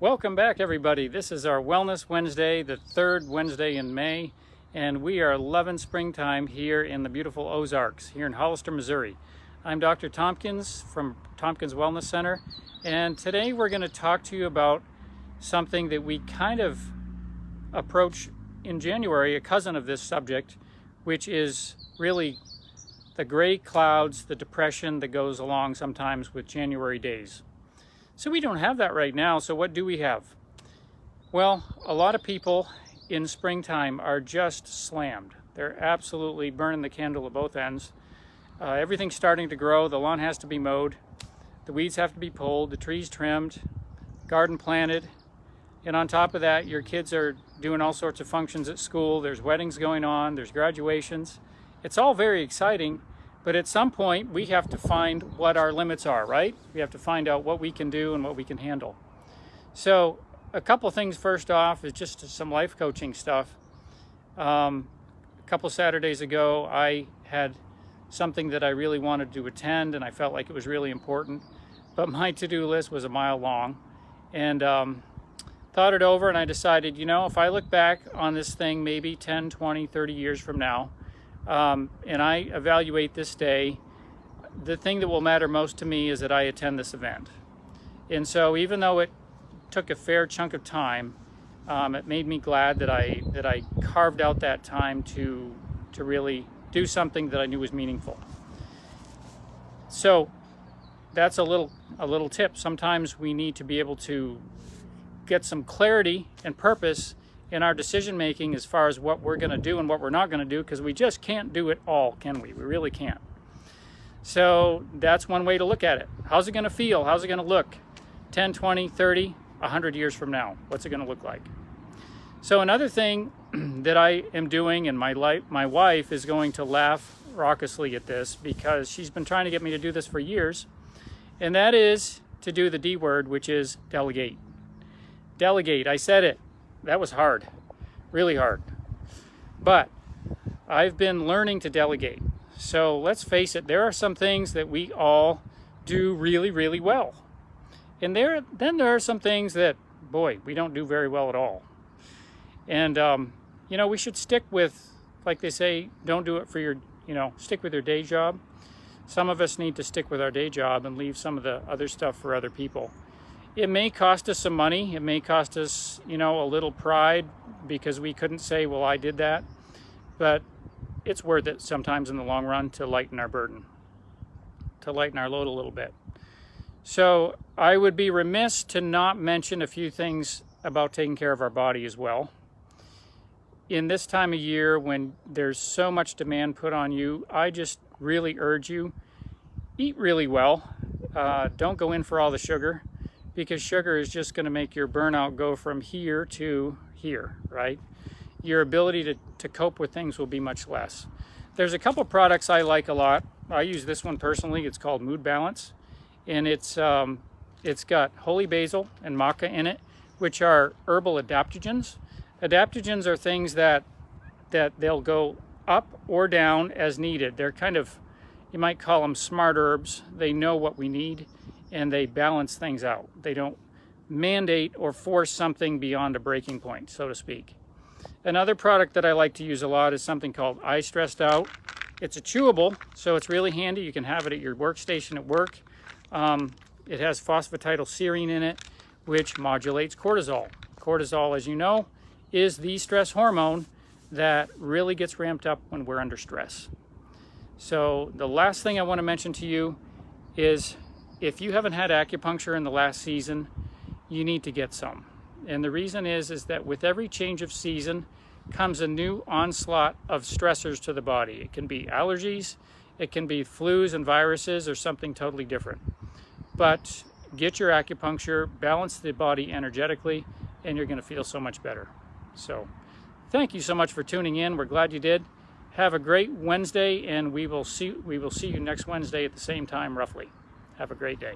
Welcome back, everybody. This is our Wellness Wednesday, the third Wednesday in May, and we are loving springtime here in the beautiful Ozarks, here in Hollister, Missouri. I'm Dr. Tompkins from Tompkins Wellness Center, and today we're going to talk to you about something that we kind of approach in January, a cousin of this subject, which is really the gray clouds, the depression that goes along sometimes with January days. So we don't have that right now, so what do we have? Well, a lot of people in springtime are just slammed. They're absolutely burning the candle at both ends. Everything's starting to grow, the lawn has to be mowed, the weeds have to be pulled, the trees trimmed, garden planted, and on top of that, your kids are doing all sorts of functions at school. There's weddings going on, there's graduations. It's all very exciting. But at some point, we have to find what our limits are, right? We have to find out what we can do and what we can handle. So a couple things first off is just some life coaching stuff. A couple Saturdays ago, I had something that I really wanted to attend, and I felt like it was really important. But my to-do list was a mile long. And thought it over, and I decided, if I look back on this thing maybe 10, 20, 30 years from now, and I evaluate this day, the thing that will matter most to me is that I attend this event. And so even though it took a fair chunk of time, it made me glad that I carved out that time to really do something that I knew was meaningful. So that's a little tip. Sometimes we need to be able to get some clarity and purpose in our decision making as far as what we're going to do and what we're not going to do, because we just can't do it all, can we? We really can't. So that's one way to look at it. How's it going to feel? How's it going to look 10, 20, 30, 100 years from now? What's it going to look like? So another thing that I am doing, and my wife is going to laugh raucously at this because she's been trying to get me to do this for years, and that is to do the D word, which is delegate. Delegate. I said it. That was hard, really hard. But I've been learning to delegate. So let's face it, there are some things that we all do really, really well. And then there are some things that, boy, we don't do very well at all. And, we should stick with, like they say, don't do it for your, stick with your day job. Some of us need to stick with our day job and leave some of the other stuff for other people. It may cost us some money. It may cost us, a little pride because we couldn't say, well, I did that. But it's worth it sometimes in the long run to lighten our burden, to lighten our load a little bit. So I would be remiss to not mention a few things about taking care of our body as well. In this time of year when there's so much demand put on you, I just really urge you, eat really well. Don't go in for all the sugar, because sugar is just going to make your burnout go from here to here, right? Your ability to cope with things will be much less. There's a couple products I like a lot. I use this one personally. It's called Mood Balance, and it's got holy basil and maca in it, which are herbal adaptogens. Adaptogens are things that they'll go up or down as needed. They're kind of, you might call them smart herbs. They know what we need, and they balance things out. They don't mandate or force something beyond a breaking point, so to speak. Another product that I like to use a lot is something called iStressed Out. It's a chewable, so it's really handy. You can have it at your workstation at work. It has phosphatidylserine in it, which modulates cortisol. Cortisol, as you know, is the stress hormone that really gets ramped up when we're under stress. So the last thing I want to mention to you is, if you haven't had acupuncture in the last season, you need to get some. And the reason is that with every change of season comes a new onslaught of stressors to the body. It can be allergies, it can be flus and viruses, or something totally different. But get your acupuncture, balance the body energetically, and you're going to feel so much better. So thank you so much for tuning in. We're glad you did. Have a great Wednesday, and we will see you next Wednesday at the same time, roughly. Have a great day.